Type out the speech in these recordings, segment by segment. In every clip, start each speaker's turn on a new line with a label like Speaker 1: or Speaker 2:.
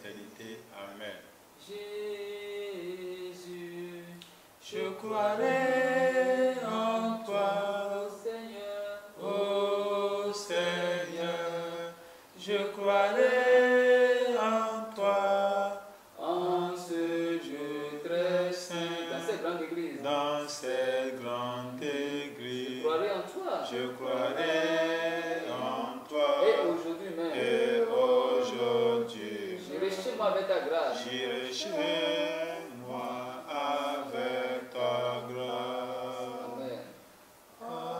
Speaker 1: l'éternité. Amen.
Speaker 2: Jésus,
Speaker 1: Je croirai en toi,
Speaker 2: Seigneur,
Speaker 1: ô Seigneur. Je croirai en toi,
Speaker 2: en ce Dieu très saint, dans cette grande église.
Speaker 1: dans cette grande
Speaker 2: Je
Speaker 1: église.
Speaker 2: croirai en toi.
Speaker 1: Je croirai en toi.
Speaker 2: Et aujourd'hui même,
Speaker 1: Et aujourd'hui,
Speaker 2: j'irai chez moi avec ta grâce.
Speaker 1: j'irai chez moi avec ta grâce.
Speaker 2: Amen.
Speaker 1: Amen.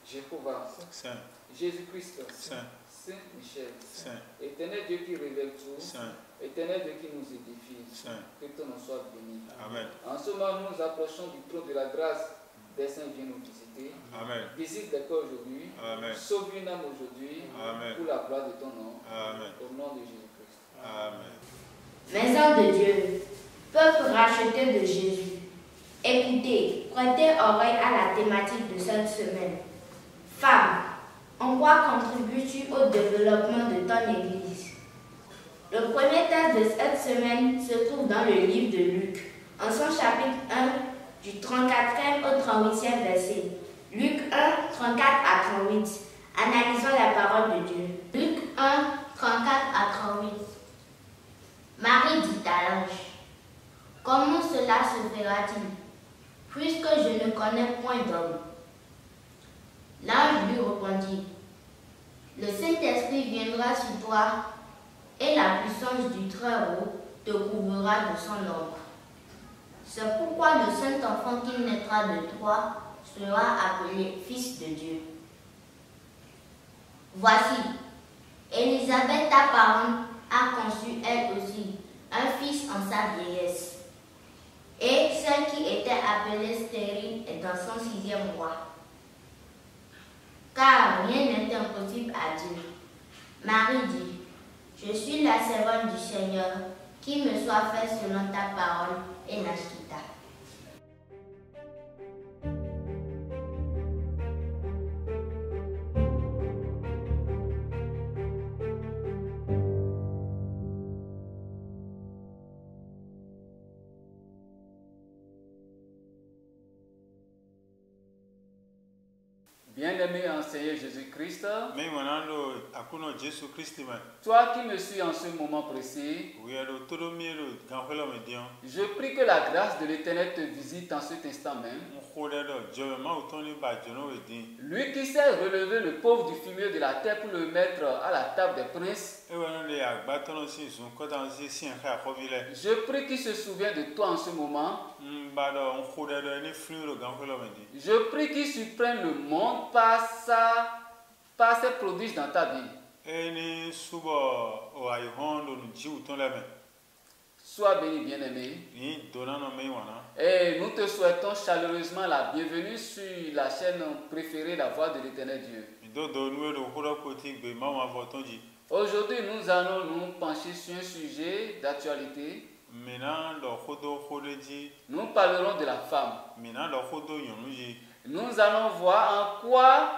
Speaker 2: Jéhovah,
Speaker 1: Saint,
Speaker 2: Jésus-Christ,
Speaker 1: Saint,
Speaker 2: Saint Michel,
Speaker 1: Saint,
Speaker 2: éternel Dieu qui révèle tout,
Speaker 1: Saint,
Speaker 2: éternel Dieu qui nous édifie,
Speaker 1: Saint.
Speaker 2: que ton nom soit béni.
Speaker 1: Amen.
Speaker 2: En ce moment, nous nous approchons du trône de la grâce. Des saints viennent nous visiter.
Speaker 1: Amen.
Speaker 2: Visite des cœurs aujourd'hui.
Speaker 1: Amen.
Speaker 2: Sauve une âme aujourd'hui.
Speaker 1: Amen.
Speaker 2: Pour la gloire de ton nom.
Speaker 1: Amen.
Speaker 2: Au nom de Jésus-Christ.
Speaker 1: Amen.
Speaker 3: Maison de Dieu, peuple racheté de Jésus. Écoutez, prêtez oreille à la thématique de cette semaine. Femme, en quoi contribues-tu au développement de ton Église? Le premier texte de cette semaine se trouve dans le livre de Luc, en son chapitre 1, du 34e au 38e verset. Luc 1, 34 à 38. Analysons la parole de Dieu. Luc 1, 34 à 38. Marie dit à l'ange, « Comment cela se fera-t-il, puisque je ne connais point d'homme ?» L'ange lui répondit, « Le Saint-Esprit viendra sur toi, et la puissance du Très-Haut te couvrira de son ombre. C'est pourquoi le Saint-Enfant qui naîtra de toi sera appelé Fils de Dieu. Voici, Élisabeth, ta parente, a conçu elle aussi un fils en sa vieillesse. Et celle qui était appelée stérile est dans son 6e mois. Car rien n'est impossible à Dieu. Marie dit, je suis la servante du Seigneur, qu'il me soit fait selon ta parole, et la quitta.
Speaker 2: Bien-aimé en Seigneur Jésus-Christ,
Speaker 1: Mais maintenant, à quoi Jésus Christ,
Speaker 2: toi qui me suis en ce moment précis, je prie que la grâce de l'Éternel te visite en cet instant même. Lui qui sait relever le pauvre du fumier de la terre pour le mettre à la table des princes, je prie qu'il se souvienne de toi en ce moment. Je prie qu'il surprenne le monde par ses prodiges dans ta vie. Sois béni, bien-aimé. Et nous te souhaitons chaleureusement la bienvenue sur la chaîne préférée, La Voix de l'Éternel Dieu. Aujourd'hui, nous allons nous pencher sur un sujet d'actualité. Nous parlerons de la femme. Nous allons voir en quoi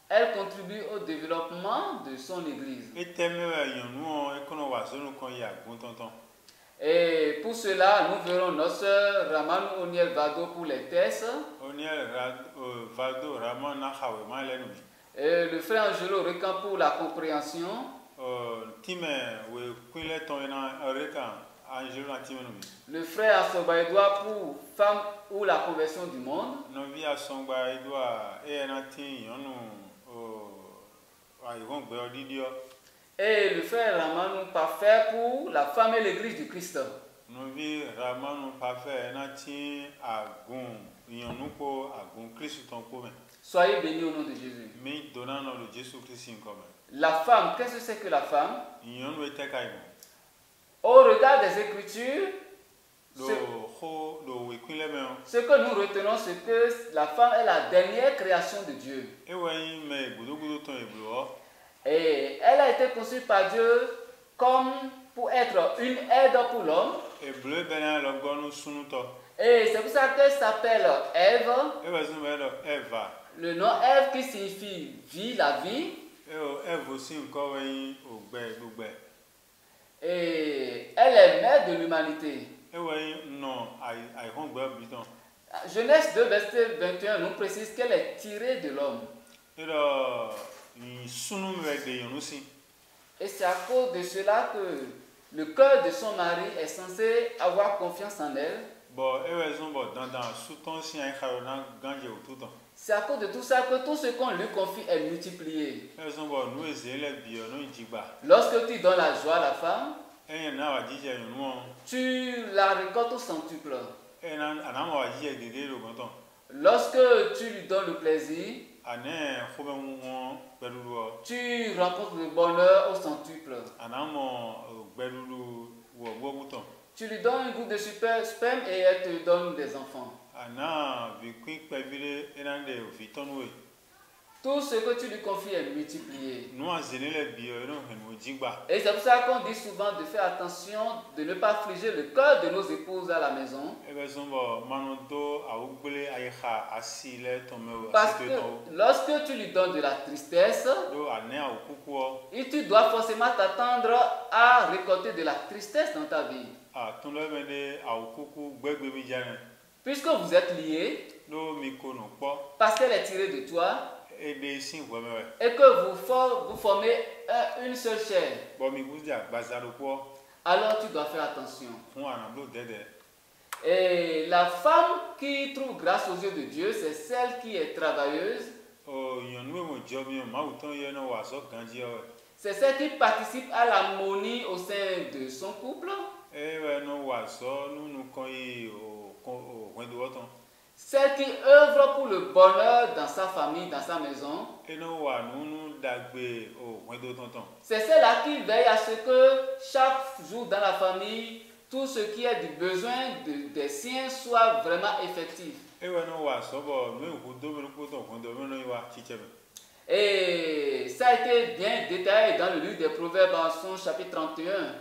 Speaker 2: elle contribue au développement de son église. Et pour cela, nous verrons notre sœur Ramano Oniel Vado pour les tests. Et le frère Angelo Recan pour la compréhension. Le frère Assoba Edouard pour Femmes ou la conversion du monde. Et le frère Ramano Parfait pour la femme et l'église du Christ. Soyez bénis au nom de Jésus. La femme, qu'est-ce que c'est que la femme? Au regard des Écritures, ce que nous retenons, c'est que la femme est la dernière création de Dieu. Et elle a été conçue par Dieu comme pour être une aide pour l'homme. Et c'est pour ça qu'elle s'appelle Ève. Le nom Ève qui signifie vie, la vie.
Speaker 1: Elle aussi encore au gbẹ.
Speaker 2: Et elle est mère de l'humanité.
Speaker 1: Non,
Speaker 2: Genèse 2, verset 21 nous précise qu'elle est tirée de l'homme. Et c'est à cause de cela que le cœur de son mari est censé avoir confiance en elle. C'est à cause de tout ça que tout ce qu'on lui confie est multiplié. Lorsque tu donnes la joie à la femme, tu la récoltes au centuple. Lorsque tu lui donnes le plaisir, tu rencontres le bonheur au centuple. Tu lui donnes une goutte de sperme et elle te donne des enfants. Tout ce que tu lui confies est multiplié. Et c'est pour ça qu'on dit souvent de faire attention de ne pas affliger le cœur de nos épouses à la maison. Parce que lorsque tu lui donnes de la tristesse, et tu dois forcément t'attendre à récolter de la tristesse dans ta vie. Puisque vous êtes liés, parce qu'elle est tirée de toi, et que vous formez une seule chair, alors tu dois faire attention. Et la femme qui trouve grâce aux yeux de Dieu, c'est celle qui est travailleuse. C'est celle qui participe à l'harmonie au sein de son couple. Celle qui œuvre pour le bonheur dans sa famille, dans sa maison. C'est celle-là qui veille à ce que chaque jour dans la famille, tout ce qui est du besoin des siens soit vraiment effectif. Et ça a été bien détaillé dans le livre des Proverbes en son chapitre 31.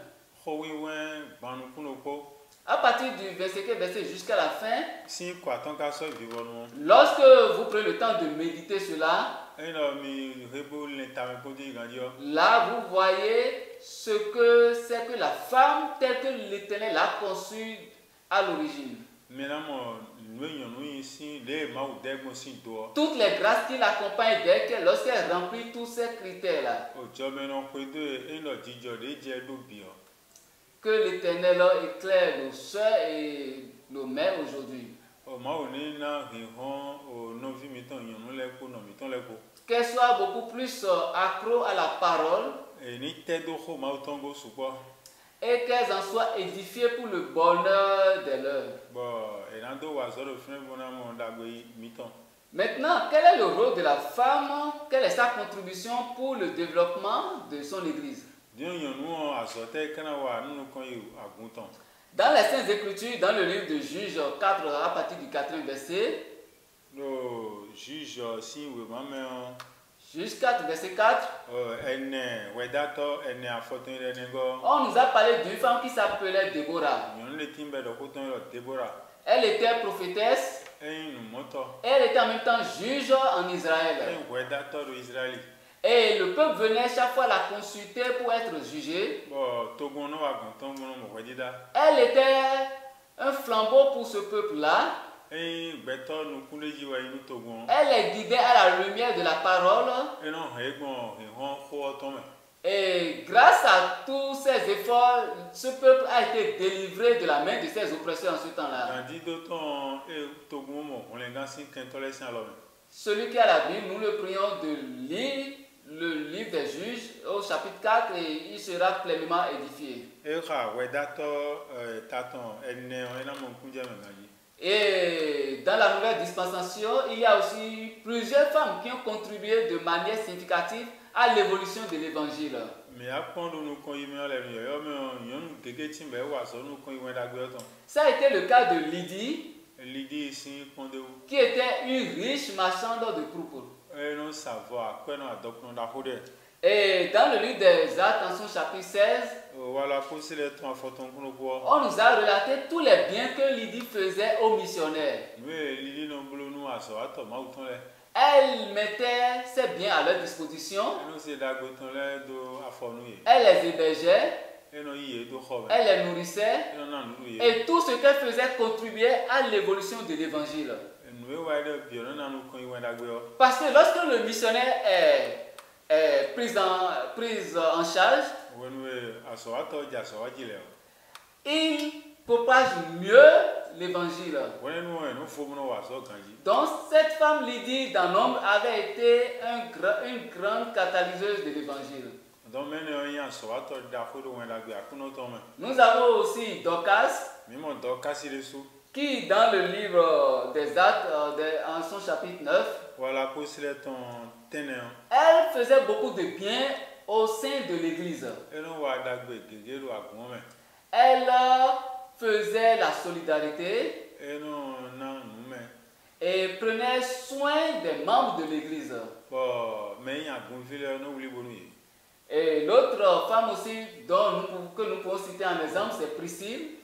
Speaker 2: À partir du 25e verset jusqu'à la fin, lorsque vous prenez le temps de méditer cela, là vous voyez ce que c'est que la femme telle que l'Éternel l'a conçue à l'origine. Toutes les grâces qui l'accompagnent d'elle, lorsqu'elle remplit tous ces critères-là, que l'Éternel éclaire nos soeurs et nos mères aujourd'hui. Qu'elles soient beaucoup plus accro à la parole et qu'elles en soient édifiées pour le bonheur des leurs. Maintenant, quel est le rôle de la femme? Quelle est sa contribution pour le développement de son église? Dans les Saintes Écritures, dans le livre de Juges 4, à partir du 4e verset, Juges 4, verset 4, on nous a parlé d'une femme qui s'appelait Déborah. Elle était prophétesse et elle était en même temps juge en Israël. Et le peuple venait chaque fois la consulter pour être jugée. Elle était un flambeau pour ce peuple-là. Elle les guidait à la lumière de la parole. Et grâce à tous ces efforts, ce peuple a été délivré de la main de ses oppresseurs en ce temps-là. Celui qui a la Bible, nous le prions de lire le livre des Juges au chapitre 4 et il sera pleinement édifié. Et dans la nouvelle dispensation, il y a aussi plusieurs femmes qui ont contribué de manière significative à l'évolution de l'évangile. Ça a été le cas de Lydie, qui était une riche marchande de purpure. Et dans le livre des Actes, en son chapitre 16, on nous a relaté tous les biens que Lydie faisait aux missionnaires. Elle Elle mettait ses biens à leur disposition. Elle les hébergeait. Elle les nourrissait. Et tout ce qu'elle faisait contribuait à l'évolution de l'évangile. Parce que lorsque le missionnaire est pris en charge, il propage mieux l'évangile. Donc cette femme Lydie d'Anom avait été une grande catalyseuse de l'évangile. Nous avons aussi Dorcas, qui dans le livre des Actes, en son chapitre 9, elle faisait beaucoup de bien au sein de l'église. Elle faisait la solidarité et prenait soin des membres de l'église. Et l'autre femme aussi que nous pouvons citer en exemple, c'est Priscille.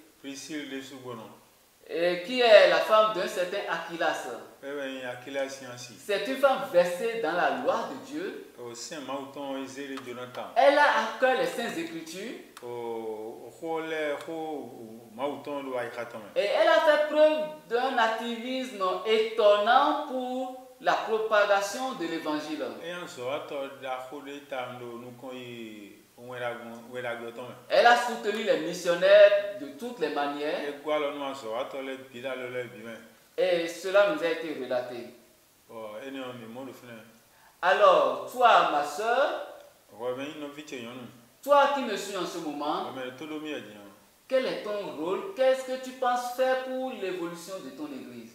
Speaker 2: Et qui est la femme d'un certain Aquilas. C'est une femme versée dans la loi de Dieu. Elle a à cœur les Saintes Écritures. Et elle a fait preuve d'un activisme étonnant pour la propagation de l'évangile. Elle a soutenu les missionnaires de toutes les manières. Et cela nous a été relaté. Alors, toi, ma soeur, toi qui me suis en ce moment, quel est ton rôle? Qu'est-ce que tu penses faire pour l'évolution de ton église?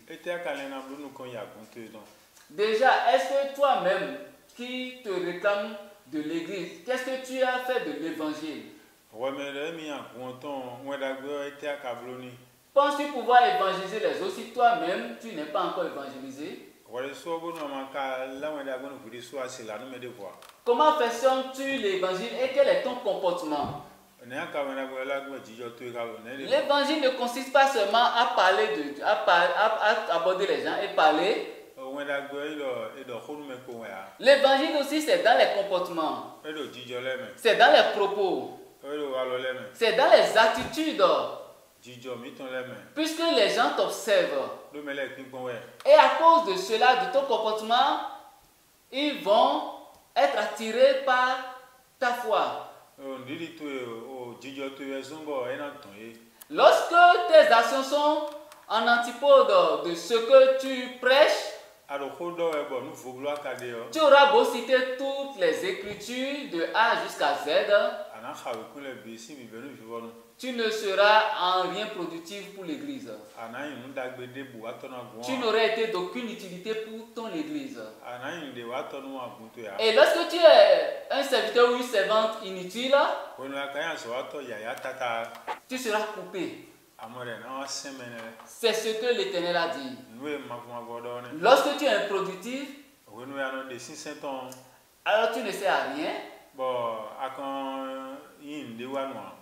Speaker 2: Déjà, est-ce que toi-même qui te réclame de l'église, qu'est-ce que tu as fait de l'évangile? Penses-tu pouvoir évangéliser les autres si toi-même tu n'es pas encore évangélisé? Comment façonnes-tu l'évangile et quel est ton comportement? L'évangile ne consiste pas seulement à parler à aborder les gens et parler. L'évangile aussi, c'est dans les comportements, c'est dans les propos, c'est dans les attitudes. Puisque les gens t'observent. Et à cause de cela, de ton comportement, ils vont être attirés par ta foi. Lorsque tes actions sont en antipode de ce que tu prêches, tu auras beau citer toutes les écritures de A jusqu'à Z, tu ne seras en rien productif pour l'église. Tu n'aurais été d'aucune utilité pour ton église. Et lorsque tu es un serviteur ou une servante inutile, tu seras coupé. C'est ce que l'Éternel a dit. Lorsque tu es improductif, alors tu ne sers à rien.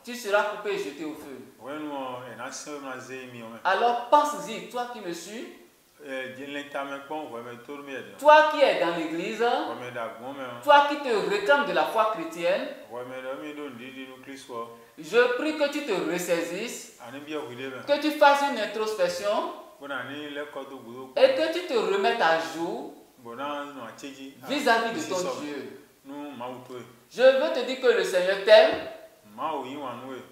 Speaker 2: Tu seras coupé et jeté au feu. Alors pense-y, toi qui me suis, toi qui es dans l'église, toi qui te réclames de la foi chrétienne, je prie que tu te ressaisisses, que tu fasses une introspection et que tu te remettes à jour vis-à-vis de ton Dieu. Je veux te dire que le Seigneur t'aime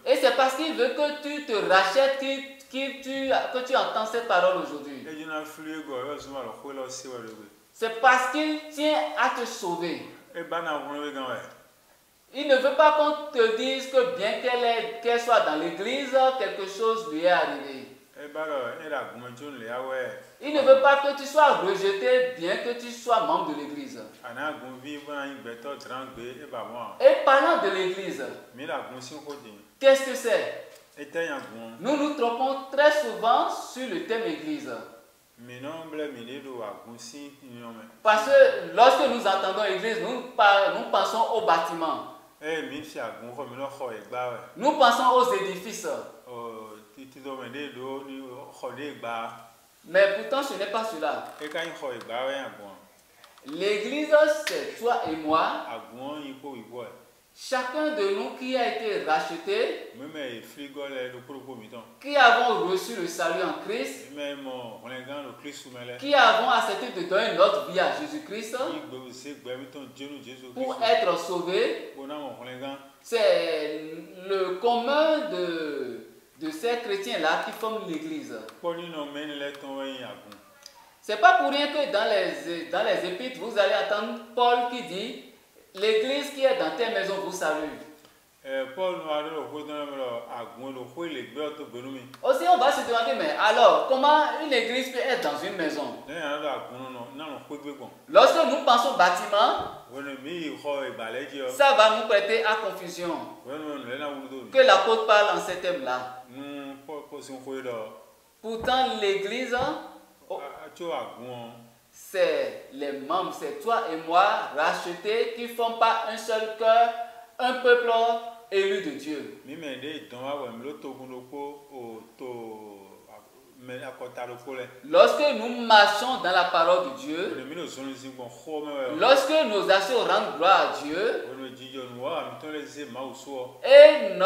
Speaker 2: et c'est parce qu'il veut que tu te rachètes que tu entends cette parole aujourd'hui. C'est parce qu'il tient à te sauver. Il ne veut pas qu'on te dise que bien qu'elle soit dans l'église, quelque chose lui est arrivé. Il ne veut pas que tu sois rejeté bien que tu sois membre de l'église. Et parlant de l'église, qu'est-ce que c'est? Nous nous trompons très souvent sur le thème église. Parce que lorsque nous entendons église, nous pensons au bâtiment. Nous pensons aux édifices. Mais pourtant ce n'est pas cela. L'église, c'est toi et moi.
Speaker 1: Agun yin ko ibo e.
Speaker 2: Chacun de nous qui a été racheté,
Speaker 1: Meme frigo le do kuro mi ton.
Speaker 2: qui avons reçu le salut en Christ,
Speaker 1: Meme mo onlegan lo Kristu mele.
Speaker 2: qui avons accepté de donner notre vie à Jésus-Christ
Speaker 1: Igbe se gbe mi ton Jenu Jesu
Speaker 2: pour
Speaker 1: Kristu.
Speaker 2: être sauvés.
Speaker 1: Bona mo onlegan.
Speaker 2: C'est le commun de ces chrétiens-là qui forment l'église.
Speaker 1: Poni no men le ton yin agun.
Speaker 2: C'est pas pour rien que dans les épîtres, vous allez entendre Paul qui dit l'église qui est dans tes maisons vous salue.
Speaker 1: Paul no ado lo ko don me lo agun lo ko le gbe to gbenu mi.
Speaker 2: Aussi, on va se demander, mais alors, comment une église peut être dans une maison?
Speaker 1: Ne ya do agun no na lo ko gbe gbon.
Speaker 2: Lorsque nous pensons bâtiment,
Speaker 1: Wonu mi ho ibale ji o.
Speaker 2: ça va nous prêter à confusion.
Speaker 1: Wonu le na wulu do.
Speaker 2: Que l'apôtre parle en ces thèmes-là.
Speaker 1: Nu po si ko do.
Speaker 2: Pourtant, l'église,
Speaker 1: Acho agun.
Speaker 2: c'est les membres, c'est toi et moi, rachetés, qui forment pas un seul cœur, un peuple élu de Dieu.
Speaker 1: Mi me de don wa we mi lo to gun lo ko o to me akota lo ko le.
Speaker 2: Lorsque nous marchons dans la parole de Dieu,
Speaker 1: Wonu mi no so ni si gbon ho me we.
Speaker 2: lorsque nos actions rendent gloire à Dieu,
Speaker 1: Wonu jijo nu wa mi ton le se ma uso.
Speaker 2: et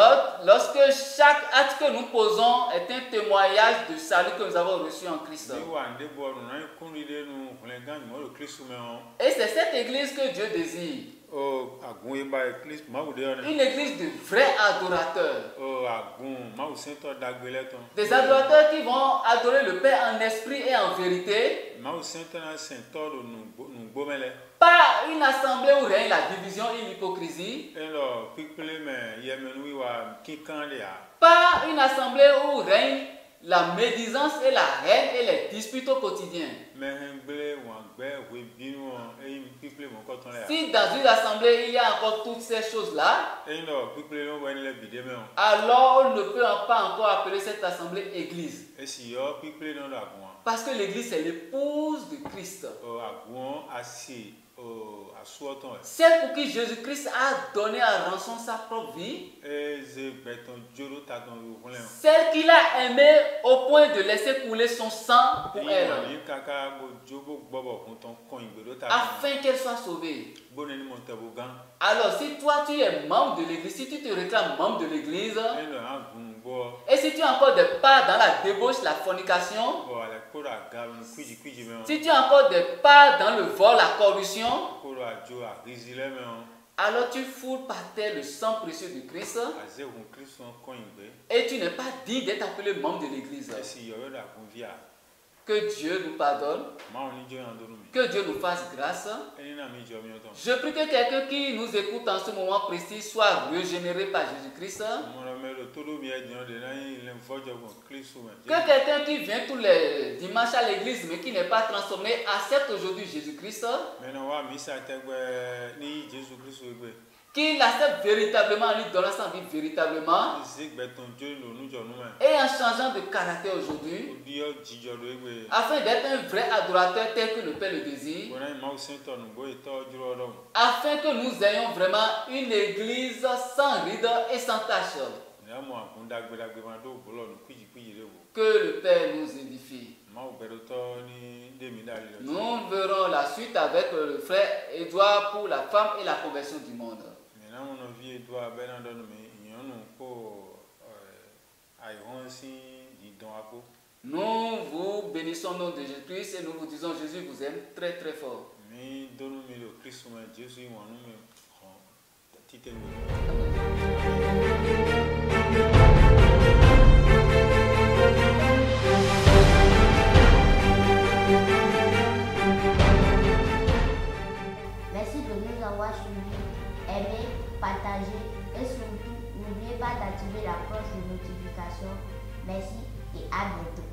Speaker 2: lorsque chaque acte que nous posons est un témoignage du salut que nous avons reçu en Christ.
Speaker 1: Mi wa nde bo nu na kun ri de nu onlegan mo lo Kristu me on.
Speaker 2: Et c'est cette église que Dieu désire.
Speaker 1: O agun yin ba Kristu ma wo de on.
Speaker 2: Une église de vrais adorateurs.
Speaker 1: O agun ma wo se to dagbele ton.
Speaker 2: Des adorateurs qui vont adorer le Père en esprit et en vérité.
Speaker 1: Ma wo se to na se to do nu gbo mele.
Speaker 2: Pas une assemblée où règne la division et l'hypocrisie.
Speaker 1: En lo pipele me ye me nu wa kikan de a.
Speaker 2: Pas une assemblée où règne la médisance et la haine et les disputes au quotidien.
Speaker 1: Me gble wa gbe we binu e pipele mo ko ton le a.
Speaker 2: Si dans une assemblée il y a encore toutes ces choses-là,
Speaker 1: En lo pipele no wa ni le bide me on.
Speaker 2: alors on ne peut pas encore appeler cette assemblée église.
Speaker 1: E si yo pipele no lo agun.
Speaker 2: Parce que l'église c'est l'épouse de Christ.
Speaker 1: O agun asi o asuoton.
Speaker 2: Celle pour qui Jésus-Christ a donné à rançon sa propre vie.
Speaker 1: E ze beton joro ta ton yo hunle.
Speaker 2: Celle qu'il a aimée au point de laisser couler son sang pour elle.
Speaker 1: Ni kaka bo jobo gbobo kun ton kon igbedo ta.
Speaker 2: Afin qu'elle soit sauvée.
Speaker 1: Bonne ni monte bogan.
Speaker 2: Alors si toi tu es membre de l'église, si tu te réclames membre de l'église,
Speaker 1: En lo agun bo
Speaker 2: et si tu as encore des parts dans la débauche, la fornication,
Speaker 1: bo ale ko ra ga nu kwiji me on.
Speaker 2: si tu as encore des parts dans le vol, la corruption,
Speaker 1: Ko ra jo a rizile me on.
Speaker 2: alors tu foules par terre le sang précieux de Christ
Speaker 1: Aze hun Kristu kon igbe.
Speaker 2: et tu n'es pas digne d'être appelé membre de l'église.
Speaker 1: E si yo da kun via.
Speaker 2: Que Dieu nous pardonne,
Speaker 1: Ma oni jo yan do mi.
Speaker 2: que Dieu nous fasse grâce.
Speaker 1: Eni na mi jo mi ton.
Speaker 2: Je prie que quelqu'un qui nous écoute en ce moment précis soit régénéré par Jésus-Christ.
Speaker 1: Mo ra me lo to do mi e jan de na yin le fojo gon Kristu me.
Speaker 2: Que quelqu'un qui vient tous les dimanches à l'église mais qui n'est pas transformé accepte aujourd'hui Jésus-Christ.
Speaker 1: Me no wa mi sa tegbe ni Jesu Kristu egbe.
Speaker 2: Qu'il accepte véritablement en lui donnant sa vie véritablement
Speaker 1: Ze beton jo lo nu jo nu me.
Speaker 2: et en changeant de caractère aujourd'hui
Speaker 1: Bi yo jijo do egbe.
Speaker 2: afin d'être un vrai adorateur tel que le Père le désire.
Speaker 1: Bona ma o se to nu bo e to juro do.
Speaker 2: Afin que nous ayons vraiment une église sans ride et sans tache.
Speaker 1: Ni amo agun dagbe ma do bolo nu kwiji de wo.
Speaker 2: Que le Père nous édifie.
Speaker 1: Ma o bedo to ni de mi dali lo.
Speaker 2: Nous verrons la suite avec le frère Edouard pour la femme et la conversion du monde.
Speaker 1: Me na mo no vie do abe na do mi yan nu ko ai hon si di don apo.
Speaker 2: Nous vous bénissons au nom de Jésus-Christ et nous vous disons Jésus vous aime très très fort.
Speaker 1: Mi do nu mi lo Kristu me Jesu won nu mi hon tite mi.
Speaker 3: Merci de nous avoir suivis. Aimez, partagez et surtout, n'oubliez pas d'activer la cloche de notification. Merci et à bientôt.